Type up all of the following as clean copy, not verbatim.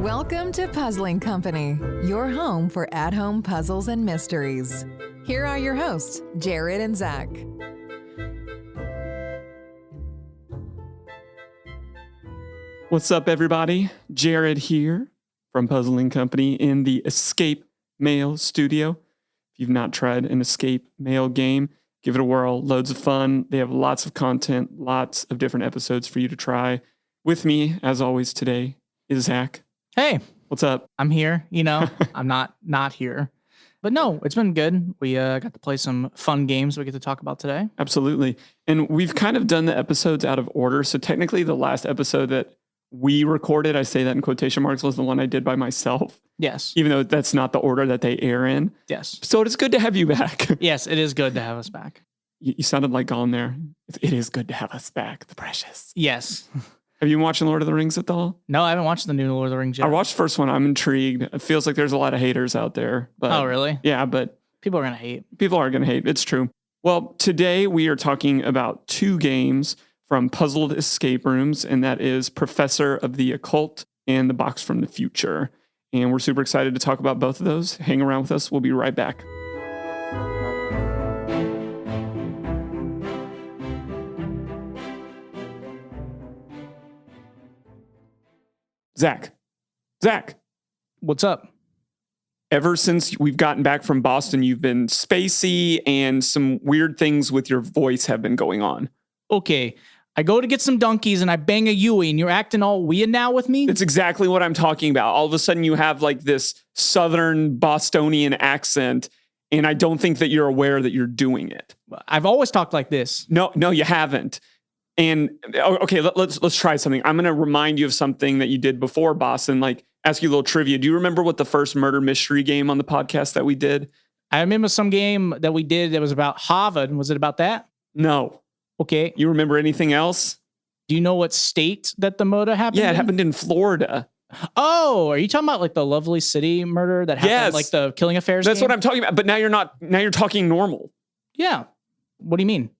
Welcome to Puzzling Company, your home for at-home puzzles and mysteries. Here are your hosts, Jared and Zach. What's up, everybody? Jared here from Puzzling Company in the Escape Mail studio. If you've not tried an Escape Mail game, give it a whirl. Loads of fun. They have lots of content, lots of different episodes for you to try. With me, as always, today is Zach. Hey, what's up? I'm here. I'm not here. But no, it's been good. We got to play some fun games we get to talk about today. Absolutely. And we've kind of done the episodes out of order. So technically the last episode that we recorded, I say that in quotation marks, was the one I did by myself. Yes. Even though that's not the order that they air in. Yes. So it is good to have you back. Yes, it is good to have us back. You sounded like on there. It is good to have us back, the precious. Yes. Have you been watching Lord of the Rings at all? No, I haven't watched the new Lord of the Rings yet. I watched the first one. I'm intrigued. It feels like there's a lot of haters out there. But oh, really? Yeah, but people are going to hate. People are going to hate. It's true. Well, today we are talking about two games from Puzzled Escape Rooms, and that is Professor of the Occult and The Box from the Future. And we're super excited to talk about both of those. Hang around with us. We'll be right back. Zach. What's up? Ever since we've gotten back from Boston, you've been spacey and some weird things with your voice have been going on. Okay. I go to get some donkeys and I bang a Yui and you're acting all weird now with me? That's exactly what I'm talking about. All of a sudden you have like this Southern Bostonian accent, and I don't think that you're aware that you're doing it. I've always talked like this. No, you haven't. And okay, let's try something. I'm going to remind you of something that you did before Boston, like ask you a little trivia. Do you remember what the first murder mystery game on the podcast that we did? I remember some game that we did that was about Harvard. Was it about that? No. Okay. You remember anything else? Do you know what state that the murder happened in? Yeah, it happened in Florida. Oh, are you talking about like the Lovely City murder that happened, yes. like the Killing Affairs That's game? what I'm talking about. But now you're talking normal. Yeah. What do you mean?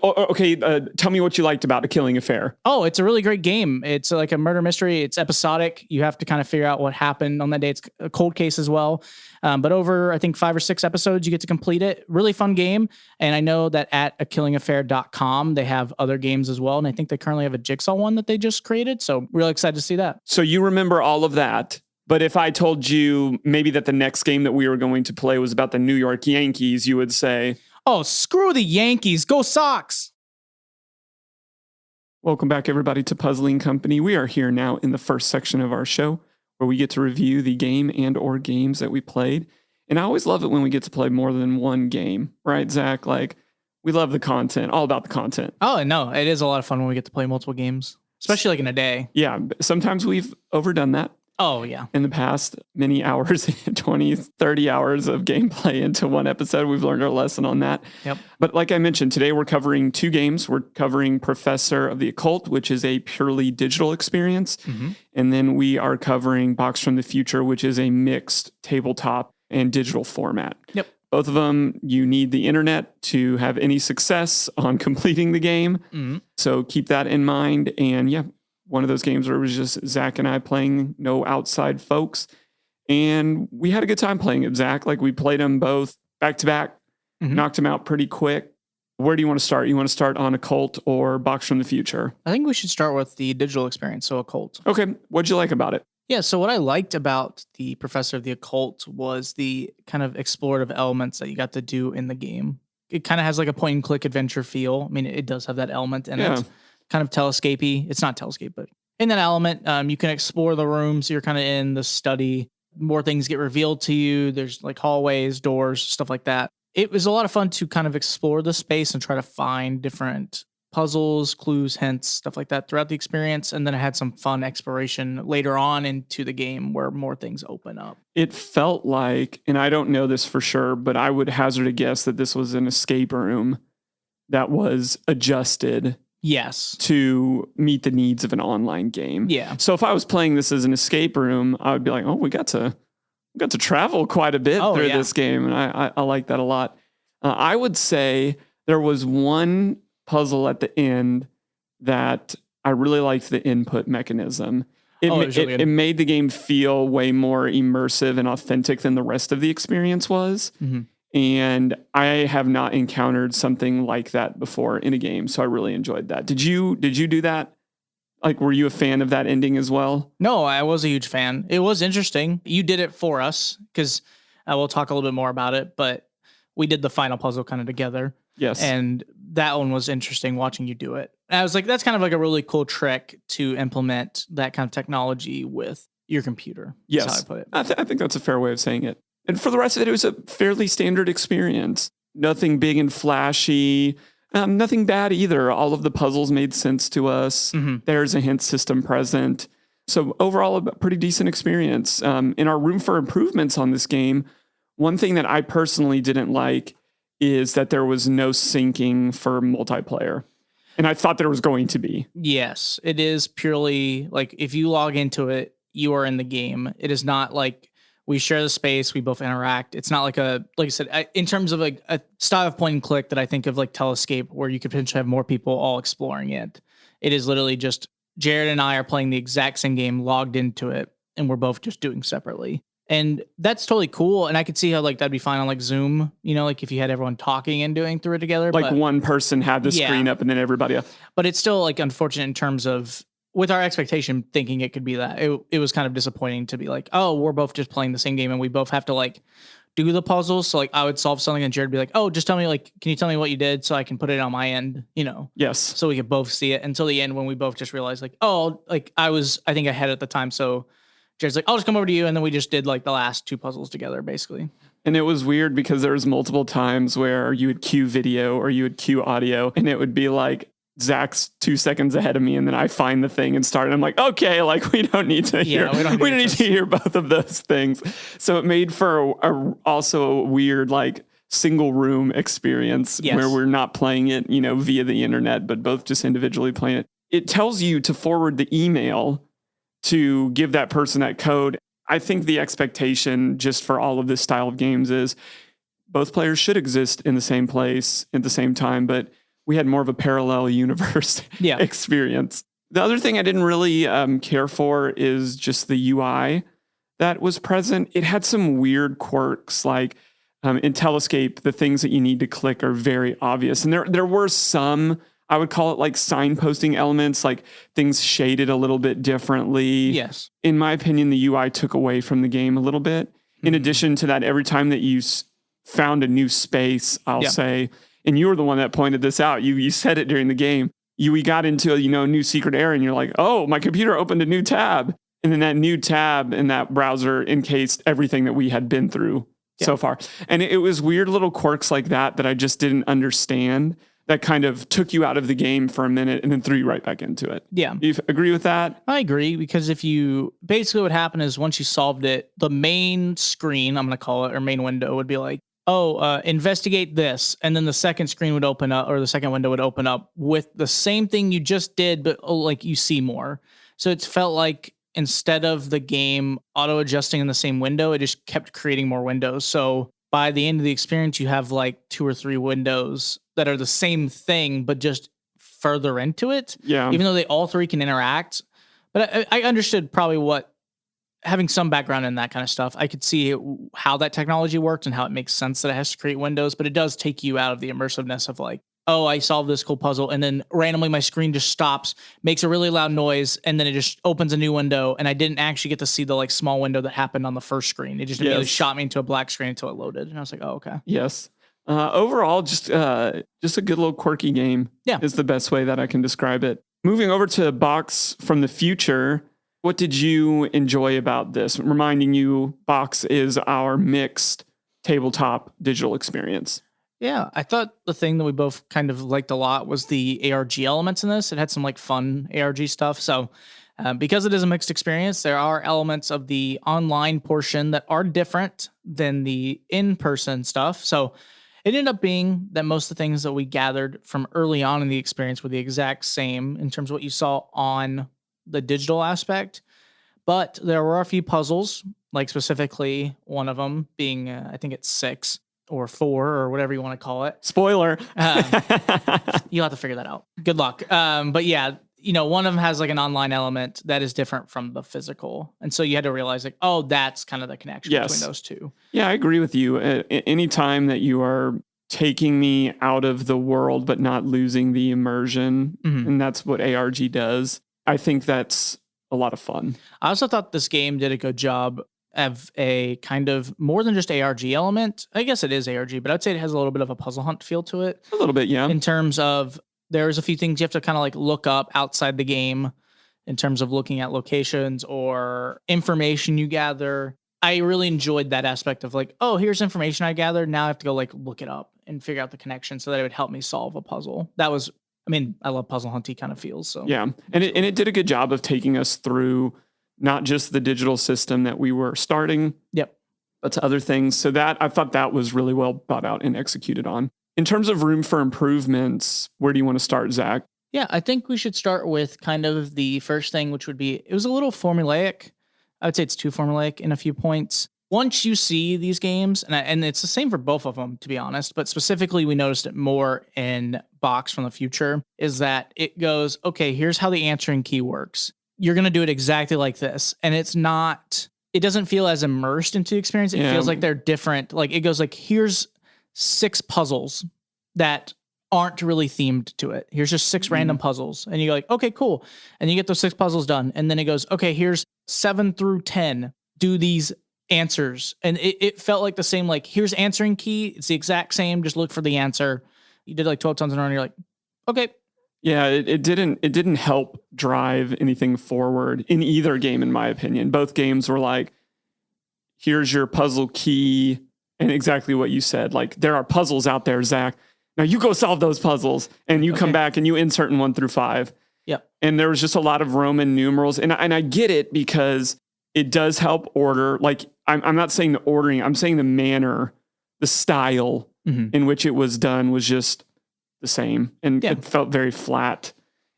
Okay, tell me what you liked about A Killing Affair. Oh, it's a really great game. It's like a murder mystery. It's episodic. You have to kind of figure out what happened on that day. It's a cold case as well. But over, I think, 5 or 6 episodes, you get to complete it. Really fun game. And I know that at akillingaffair.com, they have other games as well. And I think they currently have a Jigsaw one that they just created. So really excited to see that. So you remember all of that. But if I told you maybe that the next game that we were going to play was about the New York Yankees, you would say, oh, screw the Yankees. Go Sox. Welcome back, everybody, to Puzzling Company. We are here now in the first section of our show where we get to review the game and or games that we played. And I always love it when we get to play more than one game. Right, Zach? Like, we love the content, all about the content. Oh, no, it is a lot of fun when we get to play multiple games, especially like in a day. Yeah, sometimes we've overdone that. Oh, yeah. In the past, many hours, 20, 30 hours of gameplay into one episode. We've learned our lesson on that. Yep. But like I mentioned, today we're covering two games. We're covering Professor of the Occult, which is a purely digital experience. Mm-hmm. And then we are covering Box from the Future, which is a mixed tabletop and digital format. Yep. Both of them, you need the internet to have any success on completing the game. Mm-hmm. So keep that in mind. And yeah, one of those games where it was just Zach and I playing, no outside folks. And we had a good time playing it, Zach. Like, we played them both back to back, knocked them out pretty quick. Where do you want to start? You want to start on Occult or Box from the Future? I think we should start with the digital experience, so Occult. Okay. What'd you like about it? Yeah, so what I liked about the Professor of the Occult was the kind of explorative elements that you got to do in the game. It kind of has like a point and click adventure feel. I mean, it does have that element in it. Kind of telescapey. It's not telescape, but in that element, you can explore the rooms. You're kind of in the study. More things get revealed to you. There's like hallways, doors, stuff like that. It was a lot of fun to kind of explore the space and try to find different puzzles, clues, hints, stuff like that throughout the experience. And then I had some fun exploration later on into the game where more things open up. It felt like, and I don't know this for sure, but I would hazard a guess that this was an escape room that was adjusted Yes. to meet the needs of an online game. Yeah. So if I was playing this as an escape room, I would be like, oh, we got to got to travel quite a bit through yeah. this game, and I like that a lot. I would say there was one puzzle at the end that I really liked the input mechanism. It made the game feel way more immersive and authentic than the rest of the experience was. Mm-hmm. And I have not encountered something like that before in a game, so I really enjoyed that. Did you do that? Like, were you a fan of that ending as well? No, I was a huge fan. It was interesting. You did it for us because we'll talk a little bit more about it, but we did the final puzzle kind of together. Yes. And that one was interesting watching you do it. And I was like, that's kind of like a really cool trick to implement that kind of technology with your computer. Yes. That's how I put it. I think that's a fair way of saying it. And for the rest of it was a fairly standard experience. Nothing big and flashy. Nothing bad either. All of the puzzles made sense to us. Mm-hmm. There's a hint system present. So overall, a pretty decent experience. In our room for improvements on this game, one thing that I personally didn't like is that there was no syncing for multiplayer. And I thought there was going to be. Yes, it is purely like if you log into it, you are in the game. It is not like we share the space, we both interact. It's not like like I said, in terms of like a style of point and click that I think of like Telescape, where you could potentially have more people all exploring it. It is literally just Jared and I are playing the exact same game, logged into it, and we're both just doing separately. And that's totally cool. And I could see how like that'd be fine on like Zoom, like if you had everyone talking and doing through it together. Like one person had the screen up and then everybody else. But it's still like unfortunate in terms of with our expectation, thinking it could be that. It was kind of disappointing to be like, oh, we're both just playing the same game and we both have to like do the puzzles. So like I would solve something and Jared would be like, oh, just tell me like, can you tell me what you did so I can put it on my end, Yes. So we could both see it until the end when we both just realized like, oh, like I think ahead at the time. So Jared's like, I'll just come over to you. And then we just did like the last two puzzles together, basically. And it was weird because there was multiple times where you would cue video or you would cue audio and it would be like Zach's 2 seconds ahead of me. And then I find the thing and start. And I'm like, okay, like we don't need to hear, we don't need to hear both of those things. So it made for also a weird, like single room experience where we're not playing it, via the internet, but both just individually playing it. It tells you to forward the email to give that person that code. I think the expectation just for all of this style of games is both players should exist in the same place at the same time, but we had more of a parallel universe experience. The other thing I didn't really care for is just the UI that was present. It had some weird quirks, like in Telescape, the things that you need to click are very obvious. And there were some, I would call it like signposting elements, like things shaded a little bit differently. Yes. In my opinion, the UI took away from the game a little bit. In addition to that, every time that you found a new space, I'll say, and you were the one that pointed this out, you said it during the game, we got into a new secret area and you're like, oh, my computer opened a new tab. And then that new tab in that browser encased everything that we had been through so far. And it was weird little quirks like that I just didn't understand. That kind of took you out of the game for a minute and then threw you right back into it. Yeah. You agree with that? I agree, because basically what happened is once you solved it, the main screen, I'm going to call it, or main window would be like, investigate this. And then the second screen would open up, or the second window would open up with the same thing you just did, but like you see more. So it felt like instead of the game auto adjusting in the same window, it just kept creating more windows. So by the end of the experience, you have like 2 or 3 windows that are the same thing, but just further into it. Yeah. Even though they all 3 can interact. But I understood probably having some background in that kind of stuff, I could see how that technology worked and how it makes sense that it has to create windows, but it does take you out of the immersiveness of like, oh, I solved this cool puzzle, and then randomly my screen just stops, makes a really loud noise, and then it just opens a new window, and I didn't actually get to see the like small window that happened on the first screen. It just immediately shot me into a black screen until it loaded, and I was like, oh, okay. Yes. Overall, just a good little quirky game is the best way that I can describe it. Moving over to Box from the Future, what did you enjoy about this? Reminding you, Box is our mixed tabletop digital experience. Yeah, I thought the thing that we both kind of liked a lot was the ARG elements in this. It had some like fun ARG stuff. So because it is a mixed experience, there are elements of the online portion that are different than the in-person stuff. So it ended up being that most of the things that we gathered from early on in the experience were the exact same in terms of what you saw on the digital aspect. But there were a few puzzles like specifically one of them being, I think it's 6 or 4 or whatever you want to call it. Spoiler. You'll have to figure that out. Good luck. But yeah, one of them has like an online element that is different from the physical. And so you had to realize like, oh, that's kind of the connection between those two. Yeah, I agree with you. Anytime that you are taking me out of the world, but not losing the immersion, and that's what ARG does, I think that's a lot of fun. I also thought this game did a good job of a kind of more than just ARG element. I guess it is ARG, but I'd say it has a little bit of a puzzle hunt feel to it. A little bit, yeah. In terms of there's a few things you have to kind of like look up outside the game in terms of looking at locations or information you gather. I really enjoyed that aspect of like, oh, here's information I gathered. Now I have to go like look it up and figure out the connection so that it would help me solve a puzzle. That was, I love puzzle hunty kind of feels. So yeah, and it did a good job of taking us through not just the digital system that we were starting, but to other things. So that I thought that was really well thought out and executed on. In terms of room for improvements, where do you want to start, Zach? Yeah, I think we should start with kind of the first thing, which would be, it was a little formulaic. I would say it's too formulaic in a few points. Once you see these games, and it's the same for both of them, to be honest, but specifically we noticed it more in Box from the Future, is that it goes, okay, here's how the answering key works. You're going to do it exactly like this. And it doesn't feel as immersed into the experience. It feels like they're different. Like it goes like, here's 6 puzzles that aren't really themed to it. Here's just 6 random puzzles. And you're like, okay, cool. And you get those 6 puzzles done. And then it goes, okay, here's 7 through 10. Do these answers. And it felt like the same, like, here's answering key. It's the exact same. Just look for the answer. You did like 12 times in a row and you're like, okay. Yeah, it didn't help drive anything forward in either game, in my opinion. Both games were like, here's your puzzle key. And exactly what you said. Like, there are puzzles out there, Zach. Now you go solve those puzzles and you come back and you insert in 1 through 5. Yep. And there was just a lot of Roman numerals. And I get it because it does help order. Like, I'm not saying the ordering, I'm saying the manner, the style in which it was done was just the same. And it felt very flat.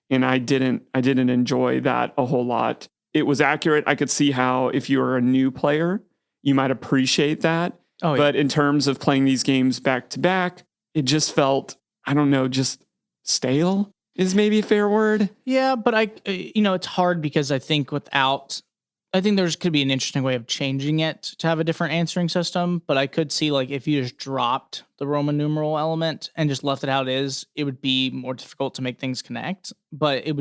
And I didn't enjoy that a whole lot. It was accurate. I could see how if you were a new player, you might appreciate that. Oh, yeah. But in terms of playing these games back to back, it just felt, I don't know, just stale is maybe a fair word. Yeah, but it's hard because I think there could be an interesting way of changing it to have a different answering system. But I could see like if you just dropped the Roman numeral element and just left it how it is, it would be more difficult to make things connect. But they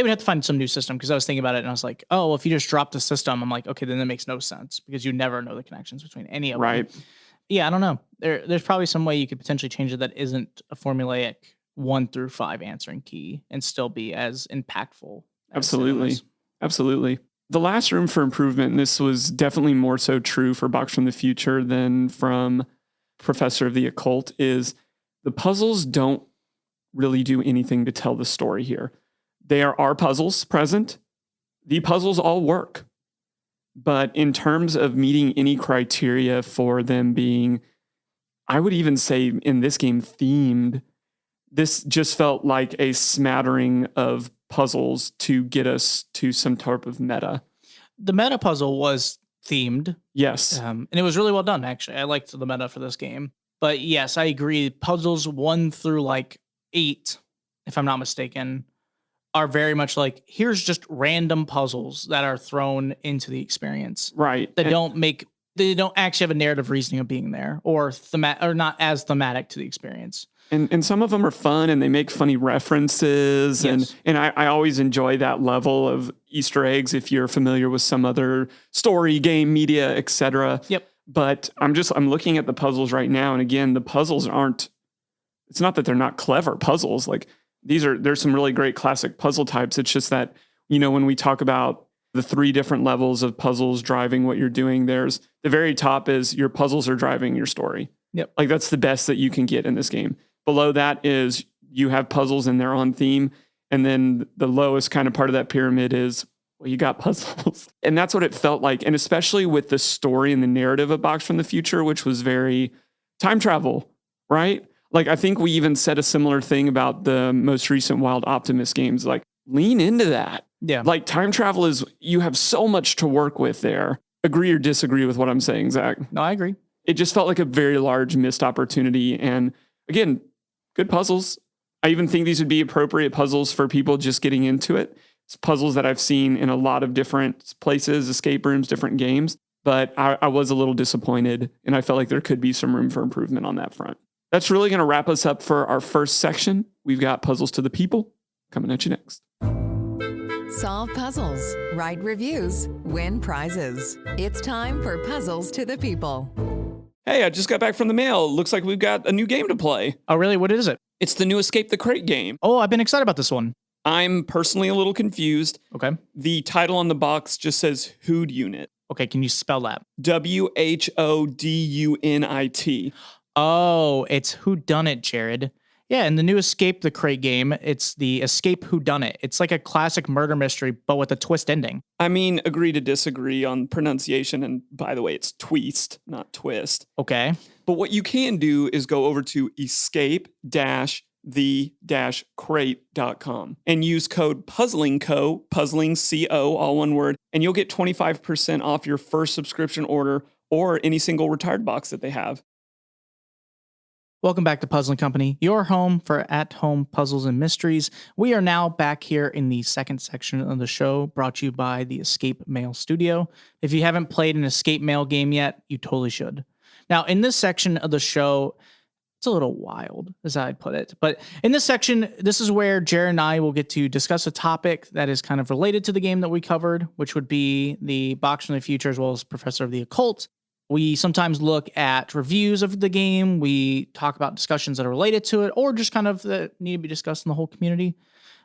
would have to find some new system because I was thinking about it and I was like, oh, well, if you just drop the system, I'm like, okay, then that makes no sense because you never know the connections between any of them. Right. Yeah, I don't know. There's probably some way you could potentially change it that isn't a formulaic 1 through 5 answering key and still be as impactful. Absolutely. The last room for improvement, and this was definitely more so true for Box from the Future than from Professor of the Occult, is the puzzles don't really do anything to tell the story here. There are puzzles present. The puzzles all work. But in terms of meeting any criteria for them being, I would even say in this game, themed, this just felt like a smattering of puzzles to get us to some type of meta. The meta puzzle was themed. Yes. And it was really well done, actually. I liked the meta for this game. But yes, I agree. Puzzles 1 through like 8, if I'm not mistaken, are very much like, here's just random puzzles that are thrown into the experience. Right. They don't actually have a narrative reasoning of being there or not as thematic to the experience. And some of them are fun and they make funny references. Yes. And I always enjoy that level of Easter eggs if you're familiar with some other story, game, media, etc. Yep. But I'm looking at the puzzles right now. And again, the puzzles it's not that they're not clever puzzles. Like there's some really great classic puzzle types. It's just that, when we talk about the 3 different levels of puzzles driving what you're doing, there's the very top is your puzzles are driving your story. Yep. Like that's the best that you can get in this game. Below that is you have puzzles and they're on theme. And then the lowest kind of part of that pyramid is, well, you got puzzles. And that's what it felt like. And especially with the story and the narrative of Box from the Future, which was very time travel, right? Like, I think we even said a similar thing about the most recent Wild Optimist games. Like, lean into that. Yeah. Like, time travel you have so much to work with there. agree or disagree with what I'm saying, Zach. No, I agree. It just felt like a very large missed opportunity. And again, good puzzles. I even think these would be appropriate puzzles for people just getting into it. It's puzzles that I've seen in a lot of different places, escape rooms, different games. But I was a little disappointed, and I felt like there could be some room for improvement on that front. That's really going to wrap us up for our first section. We've got Puzzles to the People coming at you next. Solve puzzles, write reviews, win prizes. It's time for Puzzles to the People. Hey, I just got back from the mail. Looks like we've got a new game to play. Oh, really? What is it? It's the new Escape the Crate game. Oh, I've been excited about this one. I'm personally a little confused. Okay. The title on the box just says Who'd Unit. Okay, can you spell that? WHODUNIT. Oh, it's Whodunit, Jared. Yeah, in the new Escape the Crate game, it's the Escape Whodunit. It's like a classic murder mystery, but with a twist ending. I mean, agree to disagree on pronunciation. And by the way, it's twist, not twist. Okay. But what you can do is go over to escape-the-crate.com and use code PuzzlingCo, Puzzling CO, all one word, and you'll get 25% off your first subscription order or any single retired box that they have. Welcome back to Puzzling Company, your home for at-home puzzles and mysteries. We are now back here in the second section of the show, brought to you by the Escape Mail Studio. If you haven't played an Escape Mail game yet, you totally should. Now, in this section of the show, it's a little wild, as I'd put it. But in this section, this is where Jared and I will get to discuss a topic that is kind of related to the game that we covered, which would be the Box from the Future, as well as Professor of the Occult. We sometimes look at reviews of the game. We talk about discussions that are related to it, or just kind of that need to be discussed in the whole community.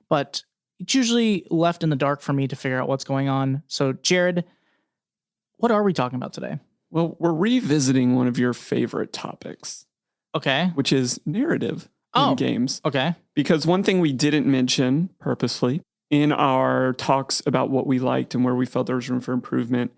But it's usually left in the dark for me to figure out what's going on. So, Jared, what are we talking about today? Well, we're revisiting one of your favorite topics. Okay. Which is narrative in games. Okay. Because one thing we didn't mention purposely in our talks about what we liked and where we felt there was room for improvement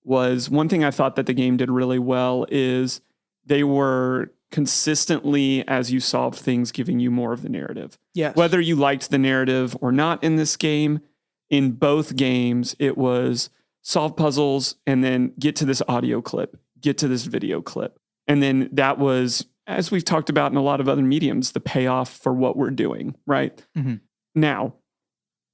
was one thing I thought that the game did really well is they were consistently, as you solve things, giving you more of the narrative. Yes. Whether you liked the narrative or not in this game, in both games, it was solve puzzles and then get to this audio clip, get to this video clip. And then that was, as we've talked about in a lot of other mediums, the payoff for what we're doing, right? Mm-hmm. Now,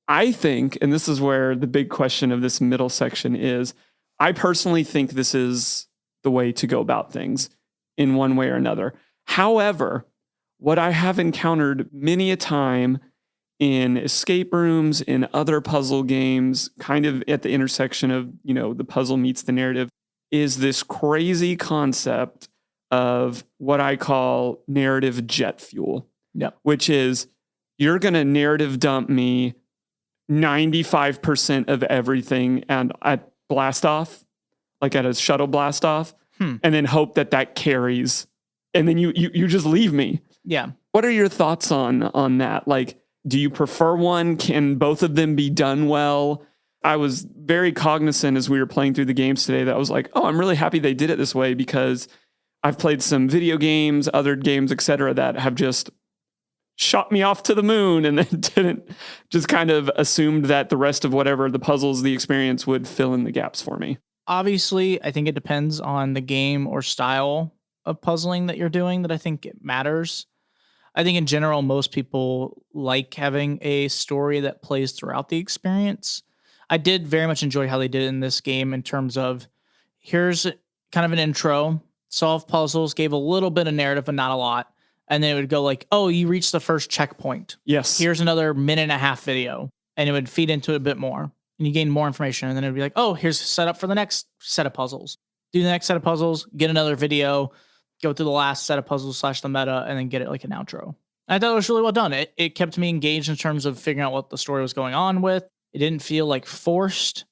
I think, and this is where the big question of this middle section is, I personally think this is the way to go about things in one way or another. However, what I have encountered many a time in escape rooms, in other puzzle games, kind of at the intersection of, the puzzle meets the narrative, is this crazy concept of what I call narrative jet fuel. Yep. Which is, you're going to narrative dump me 95% of everything and at blast off, like at a shuttle blast off, and then hope that carries. And then you just leave me. Yeah. What are your thoughts on that? Like, do you prefer one? Can both of them be done well? I was very cognizant as we were playing through the games today that I was like, oh, I'm really happy they did it this way because I've played some video games, other games, etc., that have just shot me off to the moon and then didn't, just kind of assumed that the rest of whatever the puzzles, the experience would fill in the gaps for me. Obviously, I think it depends on the game or style of puzzling that you're doing that I think it matters. I think in general, most people like having a story that plays throughout the experience. I did very much enjoy how they did it in this game in terms of here's kind of an intro, solve puzzles, gave a little bit of narrative, but not a lot. And then it would go like, oh, you reached the first checkpoint. Yes. Here's another minute and a half video. And it would feed into it a bit more. And you gain more information. And then it would be like, oh, here's a setup for the next set of puzzles. Do the next set of puzzles, get another video, go through the last set of puzzles / the meta, and then get it like an outro. And I thought it was really well done. It kept me engaged in terms of figuring out what the story was going on with. It didn't feel like forced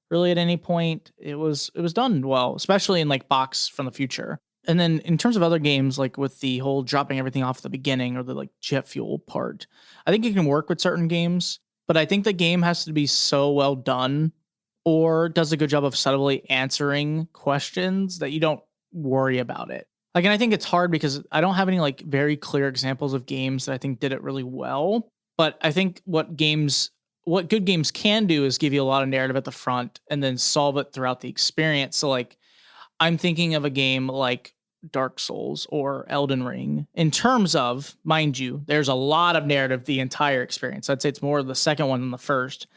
really at any point. It was done well, especially in like Box from the Future. And then in terms of other games, like with the whole dropping everything off at the beginning or the like jet fuel part, I think it can work with certain games, but I think the game has to be so well done or does a good job of subtly answering questions that you don't worry about it. Like, and I think it's hard because I don't have any like very clear examples of games that I think did it really well, but I think what games what good games can do is give you a lot of narrative at the front and then solve it throughout the experience. So like I'm thinking of a game like Dark Souls or Elden Ring in terms of, mind you, there's a lot of narrative the entire experience. I'd say it's more the second one than the first.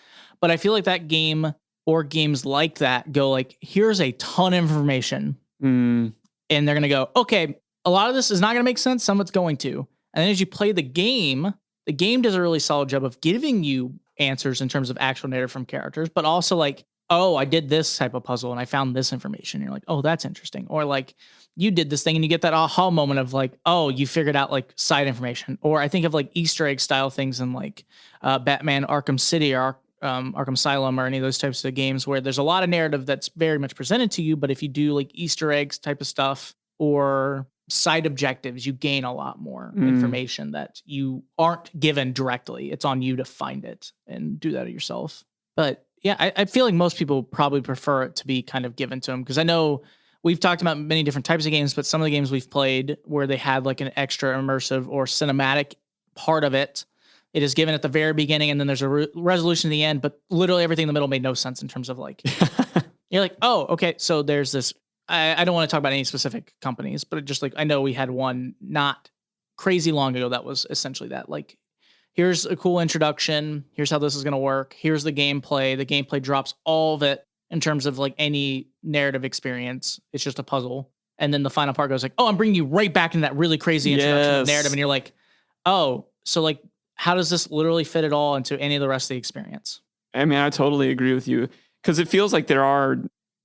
But I feel like that game or games like that go like, here's a ton of information. And they're going to go, okay, a lot of this is not going to make sense. Some of it's going to. And then as you play the game does a really solid job of giving you answers in terms of actual narrative from characters, but also like, oh, I did this type of puzzle and I found this information. And you're like, oh, that's interesting. Or like you did this thing and you get that aha moment of like, oh, you figured out like side information. Or I think of like Easter egg style things in like Batman Arkham City or Arkham Asylum or any of those types of games where there's a lot of narrative that's very much presented to you. But if you do like Easter eggs type of stuff or side objectives, you gain a lot more information that you aren't given directly. It's on you to find it and do that yourself. But yeah, I feel like most people probably prefer it to be kind of given to them because I know we've talked about many different types of games, but some of the games we've played where they had like an extra immersive or cinematic part of it, it is given at the very beginning and then there's a resolution at the end, but literally everything in the middle made no sense in terms of like, you're like, oh, okay, so there's this. I don't want to talk about any specific companies, but just like I know we had one not crazy long ago that was essentially that. Like, here's a cool introduction. Here's how this is going to work. Here's the gameplay. The gameplay drops all of it in terms of like any narrative experience. It's just a puzzle. And then the final part goes like, oh, I'm bringing you right back into that really crazy introduction of narrative. And you're like, oh, so like, how does this literally fit at all into any of the rest of the experience? I mean, I totally agree with you because it feels like there are,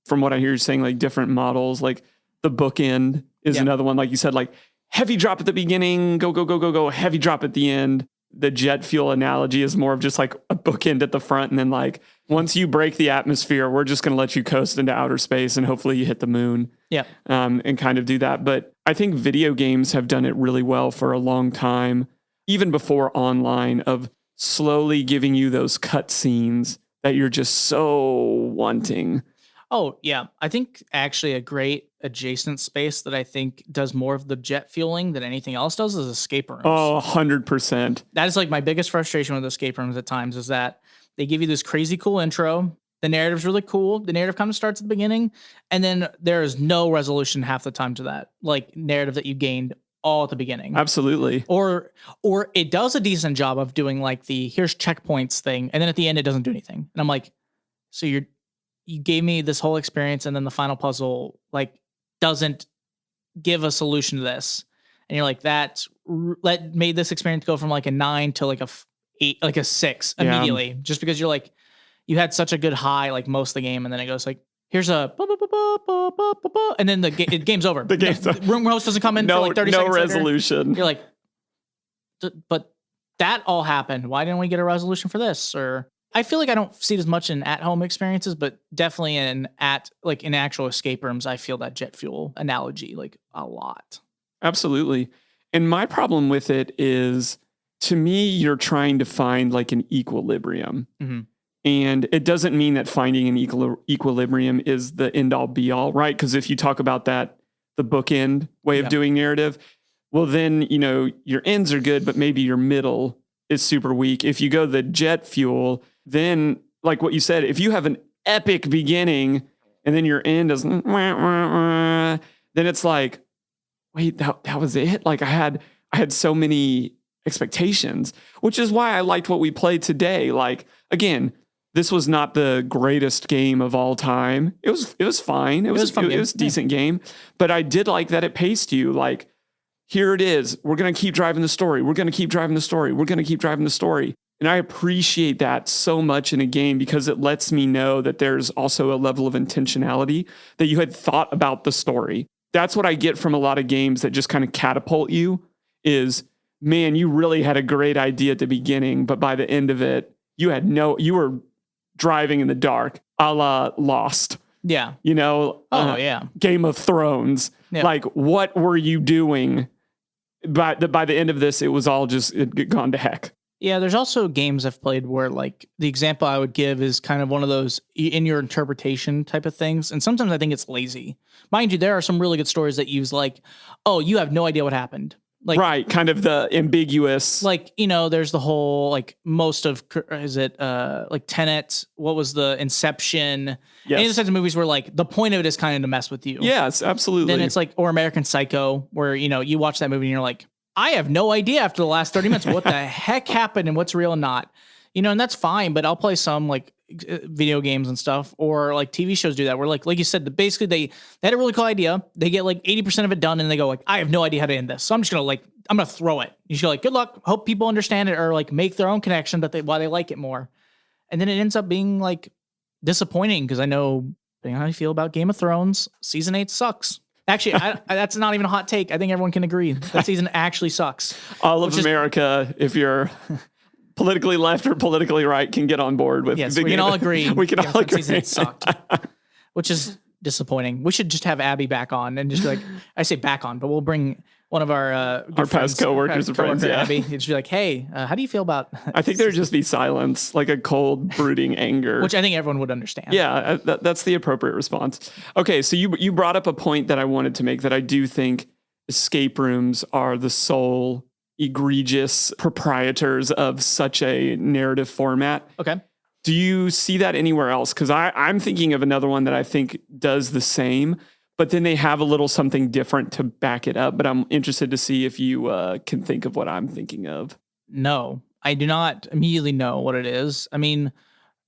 from what I hear you saying, like different models, like the bookend is another one. Like you said, like heavy drop at the beginning, go, heavy drop at the end. The jet fuel analogy is more of just like a bookend at the front. And then like, once you break the atmosphere, we're just going to let you coast into outer space and hopefully you hit the moon. Yeah. And kind of do that. But I think video games have done it really well for a long time, even before online, of slowly giving you those cut scenes that you're just so wanting. Oh, yeah. I think actually a great adjacent space that I think does more of the jet fueling than anything else does is escape rooms. Oh, 100%. That is like my biggest frustration with escape rooms at times is that they give you this crazy cool intro. The narrative's really cool. The narrative kind of starts at the beginning, and then there is no resolution half the time to that, like narrative that you gained all at the beginning. Absolutely. Or it does a decent job of doing like the here's checkpoints thing, and then at the end it doesn't do anything. And I'm like, so you gave me this whole experience and then the final puzzle like doesn't give a solution to this. And you're like, that made this experience go from like a 9 to like a 8, like a 6 immediately, just because you're like, you had such a good high, like most of the game. And then it goes like, here's a, and then the game's over. The room host doesn't come in for like 30 seconds. No resolution. Later. You're like, but that all happened. Why didn't we get a resolution for this? Or I feel like I don't see it as much in at-home experiences, but definitely in actual escape rooms, I feel that jet fuel analogy like a lot. Absolutely. And my problem with it is, to me, you're trying to find like an equilibrium. Mm-hmm. And it doesn't mean that finding an equilibrium is the end-all be-all, right? Because if you talk about that, the bookend way of doing narrative, well, then, your ends are good, but maybe your middle is super weak. If you go the jet fuel, then like what you said, if you have an epic beginning and then your end is then it's like, wait, that was it? Like I had so many expectations, which is why I liked what we played today. Like, again, this was not the greatest game of all time. It was fine. It was a decent game, but I did like that it paced you. Like, here it is. We're going to keep driving the story. We're going to keep driving the story. We're going to keep driving the story. And I appreciate that so much in a game because it lets me know that there's also a level of intentionality, that you had thought about the story. That's what I get from a lot of games that just kind of catapult you is, man, you really had a great idea at the beginning, but by the end of it, you were driving in the dark, a la Lost. Yeah. Game of Thrones. Yeah. Like, what were you doing? By the end of this, it was all just gone to heck. Yeah, there's also games I've played where, like, the example I would give is kind of one of those in your interpretation type of things. And sometimes I think it's lazy. Mind you, there are some really good stories that use like, oh, you have no idea what happened. Like, right, kind of the ambiguous. Like, there's the whole, like, most of, is it like Tenet? What was the Inception? Yes. Any of the types of movies where, like, the point of it is kind of to mess with you. Yes, absolutely. Then it's like, or American Psycho, where, you watch that movie and you're like, I have no idea after the last 30 minutes what the heck happened and what's real and not. And that's fine, but I'll play some, like, video games and stuff, or like TV shows do that, where like you said, basically they had a really cool idea, they get like 80% of it done, and they go like, I have no idea how to end this, so I'm gonna throw it. You should like, good luck, hope people understand it, or like make their own connection why they like it more. And then it ends up being like disappointing, because I know, depending on how you feel about Game of Thrones, season 8 sucks. Actually, that's not even a hot take. I think everyone can agree that season actually sucks. All of America, if you're politically left or politically right, can get on board with. Yes, we can all agree. We can all agree. Season 8 sucked, which is disappointing. We should just have Abby back on and just be like, I say back on, but we'll bring one of our past coworkers and friends. Yeah, Abby. It's be like, hey, how do you feel about? I think there'd just be silence, like a cold, brooding anger, which I think everyone would understand. Yeah, that's the appropriate response. Okay, so you brought up a point that I wanted to make, that I do think escape rooms are the sole egregious proprietors of such a narrative format. Okay. Do you see that anywhere else? Because I'm thinking of another one that I think does the same, but then they have a little something different to back it up. But I'm interested to see if you can think of what I'm thinking of. No, I do not immediately know what it is. I mean,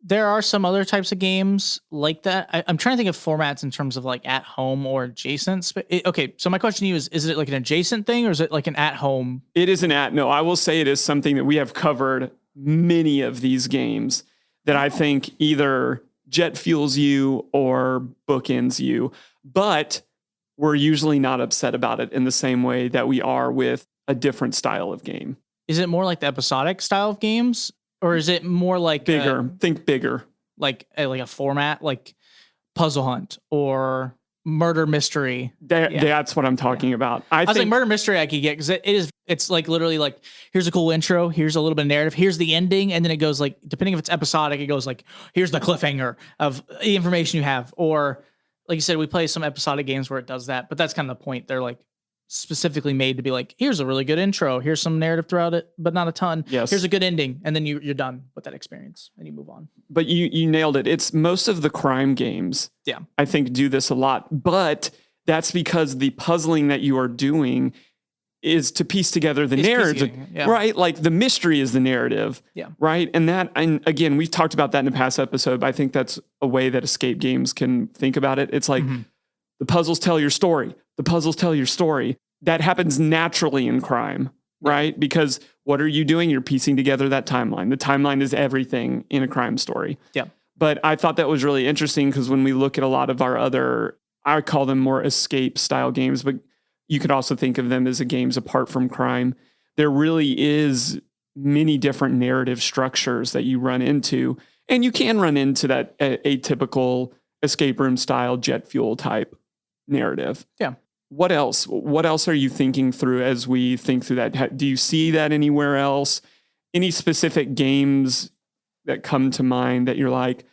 there are some other types of games like that. I'm trying to think of formats in terms of like at home or adjacent. Okay, so my question to you is it like an adjacent thing, or is it like an at home? It is no, I will say it is something that we have covered many of these games that I think either jet fuels you or bookends you, but we're usually not upset about it in the same way that we are with a different style of game. Is it more like the episodic style of games? Or is it more like bigger? Think bigger, like a format, like Puzzle Hunt or Murder Mystery. That's what I'm talking about. I was like, Murder Mystery I could get, because it's like literally like, here's a cool intro, here's a little bit of narrative, here's the ending, and then it goes like, depending if it's episodic, it goes like, here's the cliffhanger of the information you have. Or like you said, we play some episodic games where it does that, but that's kind of the point. They're like specifically made to be like, here's a really good intro, here's some narrative throughout it, but not a ton. Yes. Here's a good ending, and then you're done with that experience and you move on. But you nailed it. It's most of the crime games, yeah, I think, do this a lot, but that's because the puzzling that you are doing is to piece together the narrative, right? Like the mystery is the narrative, right? And again, we've talked about that in a past episode, but I think that's a way that escape games can think about it. It's like, the puzzles tell your story. The puzzles tell your story. That happens naturally in crime, right? Because what are you doing? You're piecing together that timeline. The timeline is everything in a crime story. Yeah. But I thought that was really interesting, because when we look at a lot of our other, I call them more escape style games, but you could also think of them as games apart from crime. There really is many different narrative structures that you run into, and you can run into that atypical escape room style jet fuel type narrative. Yeah. What else? What else are you thinking through as we think through that? Do you see that anywhere else? Any specific games that come to mind that you're like,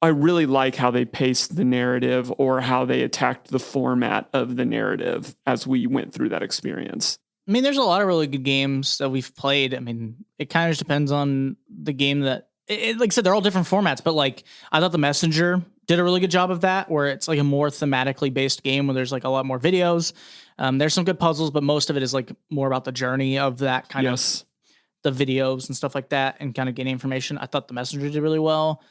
I really like how they paced the narrative, or how they attacked the format of the narrative as we went through that experience? I mean, there's a lot of really good games that we've played. I mean, it kind of just depends on the game that, like I said, they're all different formats, but like, I thought The Messenger did a really good job of that, where it's like a more thematically based game where there's like a lot more videos. There's some good puzzles, but most of it is like more about the journey of that kind of the videos and stuff like that, and kind of getting information. I thought The Messenger did really well.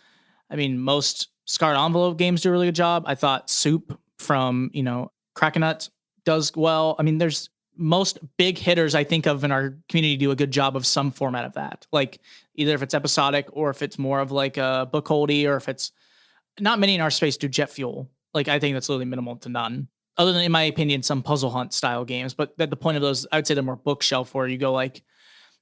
I mean, most Scarred Envelope games do a really good job. I thought Soup from, Crackanut does well. I mean, there's most big hitters I think of in our community do a good job of some format of that. Like either if it's episodic, or if it's more of like a book holdy, or if it's not many in our space do jet fuel. Like I think that's literally minimal to none, other than, in my opinion, some Puzzle Hunt style games. But the point of those, I would say they're more bookshelf, where you go like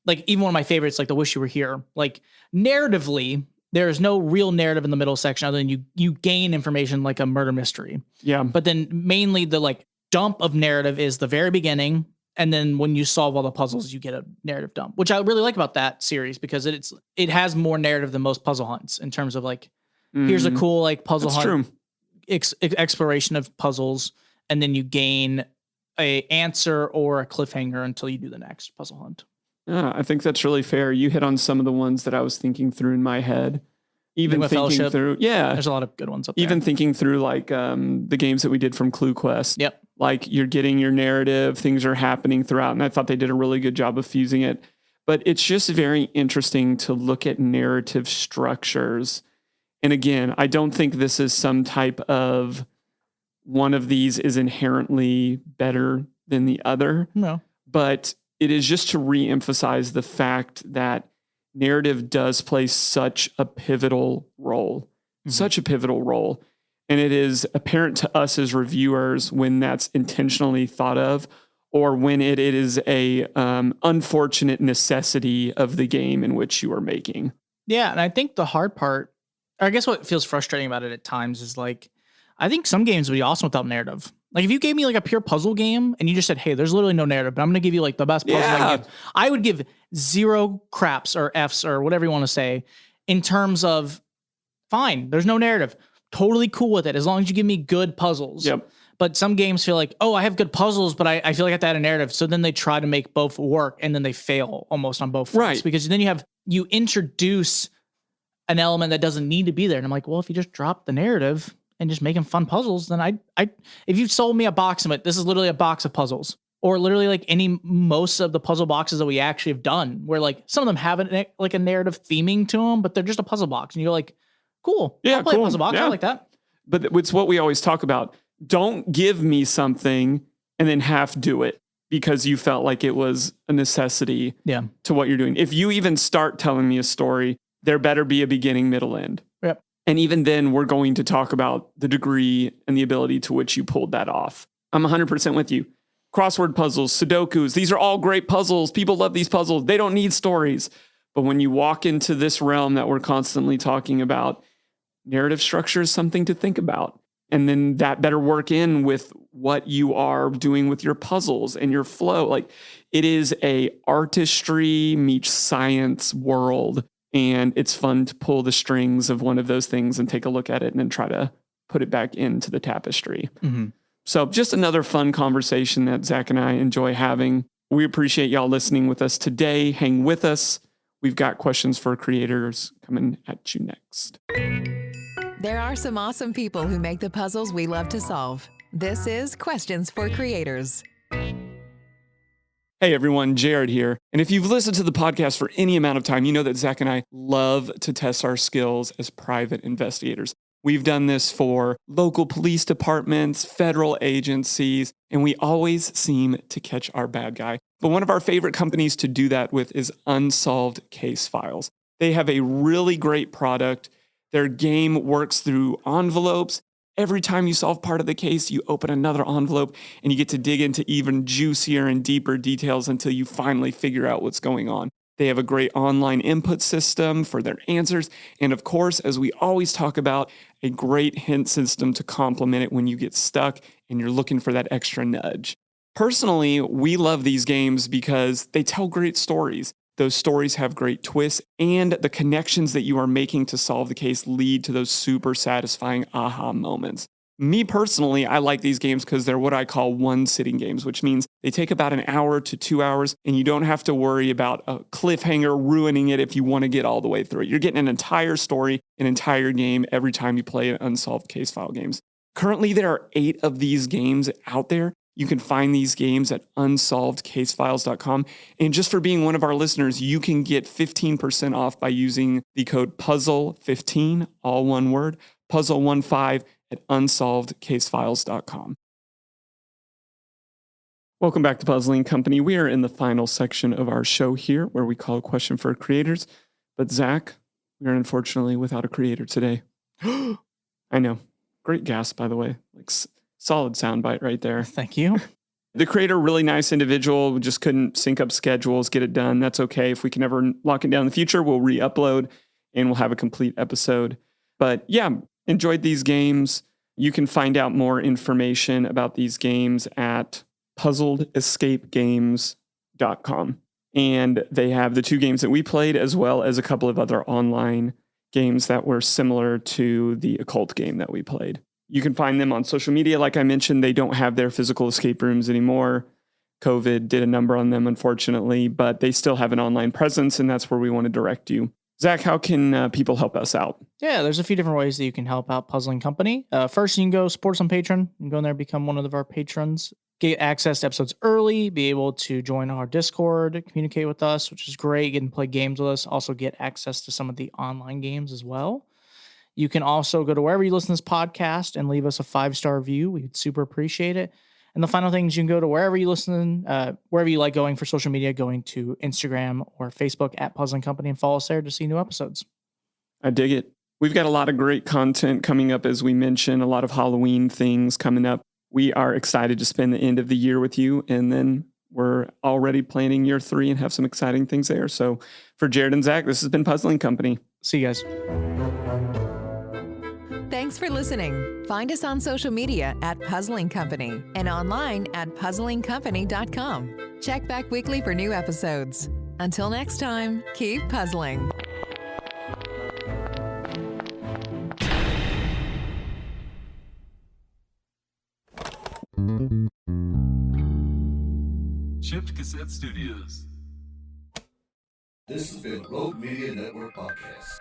even one of my favorites, like The Wish You Were Here, like narratively, there is no real narrative in the middle section other than you gain information like a murder mystery. Yeah. But then mainly the like dump of narrative is the very beginning. And then when you solve all the puzzles, you get a narrative dump, which I really like about that series, because it has more narrative than most Puzzle Hunts in terms of like, here's a cool like puzzle hunt exploration of puzzles. And then you gain a answer or a cliffhanger until you do the next puzzle hunt. Yeah, I think that's really fair. You hit on some of the ones that I was thinking through in my head. Even thinking Fellowship, through, yeah. There's a lot of good ones up there. Even thinking through like the games that we did from Clue Quest. Yep. Like you're getting your narrative, things are happening throughout, and I thought they did a really good job of fusing it. But it's just very interesting to look at narrative structures. And again, I don't think this is some type of one of these is inherently better than the other. No. But it is just to reemphasize the fact that narrative does play such a pivotal role, such a pivotal role. And it is apparent to us as reviewers when that's intentionally thought of, or when it is a unfortunate necessity of the game in which you are making. Yeah, and I think the hard part, or I guess what feels frustrating about it at times is like, I think some games would be awesome without narrative. Like if you gave me like a pure puzzle game and you just said, hey, there's literally no narrative, but I'm going to give you like the best puzzle I can give. I would give 0 craps or Fs or whatever you want to say in terms of fine, there's no narrative. Totally cool with it as long as you give me good puzzles. Yep. But some games feel like, oh, I have good puzzles, but I feel like I have to add a narrative. So then they try to make both work and then they fail almost on both fronts. Right. Because then you introduce an element that doesn't need to be there. And I'm like, well, if you just drop the narrative and just making fun puzzles, then if you sold me a box of it, this is literally a box of puzzles, or literally like most of the puzzle boxes that we actually have done, where like some of them have like a narrative theming to them, but they're just a puzzle box, and you're like, cool, yeah, I'll play a puzzle box. I like that. But it's what we always talk about. Don't give me something and then half do it because you felt like it was a necessity to what you're doing. If you even start telling me a story, there better be a beginning, middle, end. Yep. And even then, we're going to talk about the degree and the ability to which you pulled that off. I'm 100% with you. Crossword puzzles, Sudokus, these are all great puzzles. People love these puzzles. They don't need stories. But when you walk into this realm that we're constantly talking about, narrative structure is something to think about. And then that better work in with what you are doing with your puzzles and your flow. Like it is a artistry meets science world. And it's fun to pull the strings of one of those things and take a look at it and then try to put it back into the tapestry. Mm-hmm. So just another fun conversation that Zach and I enjoy having. We appreciate y'all listening with us today. Hang with us. We've got questions for creators coming at you next. There are some awesome people who make the puzzles we love to solve. This is Questions for Creators. Hey everyone, Jared here. And if you've listened to the podcast for any amount of time, you know that Zach and I love to test our skills as private investigators. We've done this for local police departments, federal agencies, and we always seem to catch our bad guy. But one of our favorite companies to do that with is Unsolved Case Files. They have a really great product. Their game works through envelopes. Every time you solve part of the case, you open another envelope and you get to dig into even juicier and deeper details until you finally figure out what's going on. They have a great online input system for their answers. And of course, as we always talk about, a great hint system to complement it when you get stuck and you're looking for that extra nudge. Personally, we love these games because they tell great stories. Those stories have great twists, and the connections that you are making to solve the case lead to those super satisfying aha moments. Me personally, I like these games because they're what I call one-sitting games, which means they take about an hour to 2 hours, and you don't have to worry about a cliffhanger ruining it if you want to get all the way through it. You're getting an entire story, an entire game every time you play Unsolved Case File games. Currently, there are 8 of these games out there. You can find these games at unsolvedcasefiles.com. And just for being one of our listeners, you can get 15% off by using the code PUZZLE15, all one word, PUZZLE15 at unsolvedcasefiles.com. Welcome back to Puzzling Company. We are in the final section of our show here where we call a question for creators. But Zach, we are unfortunately without a creator today. I know. Great gasp, by the way. Solid soundbite right there. Thank you. The creator, really nice individual, just couldn't sync up schedules, get it done. That's okay. If we can ever lock it down in the future, we'll re-upload and we'll have a complete episode. But yeah, enjoyed these games. You can find out more information about these games at puzzledescapegames.com. And they have the 2 games that we played, as well as a couple of other online games that were similar to the Occult game that we played. You can find them on social media. Like I mentioned, they don't have their physical escape rooms anymore. COVID did a number on them, unfortunately, but they still have an online presence, and that's where we want to direct you. Zach, how can people help us out? Yeah, there's a few different ways that you can help out Puzzling Company. First, you can go support us on Patreon. You can go in there, become one of our patrons, get access to episodes early, be able to join our Discord, communicate with us, which is great. Get and play games with us. Also get access to some of the online games as well. You can also go to wherever you listen to this podcast and leave us a 5-star review. We'd super appreciate it. And the final thing is you can go to wherever you listen, wherever you like going for social media, going to Instagram or Facebook at Puzzling Company and follow us there to see new episodes. I dig it. We've got a lot of great content coming up, as we mentioned, a lot of Halloween things coming up. We are excited to spend the end of the year with you, and then we're already planning year 3 and have some exciting things there. So for Jared and Zach, this has been Puzzling Company. See you guys. Thanks for listening. Find us on social media at Puzzling Company and online at puzzlingcompany.com. Check back weekly for new episodes. Until next time, keep puzzling. Chipped Cassette Studios. This has been Rogue Media Network Podcast.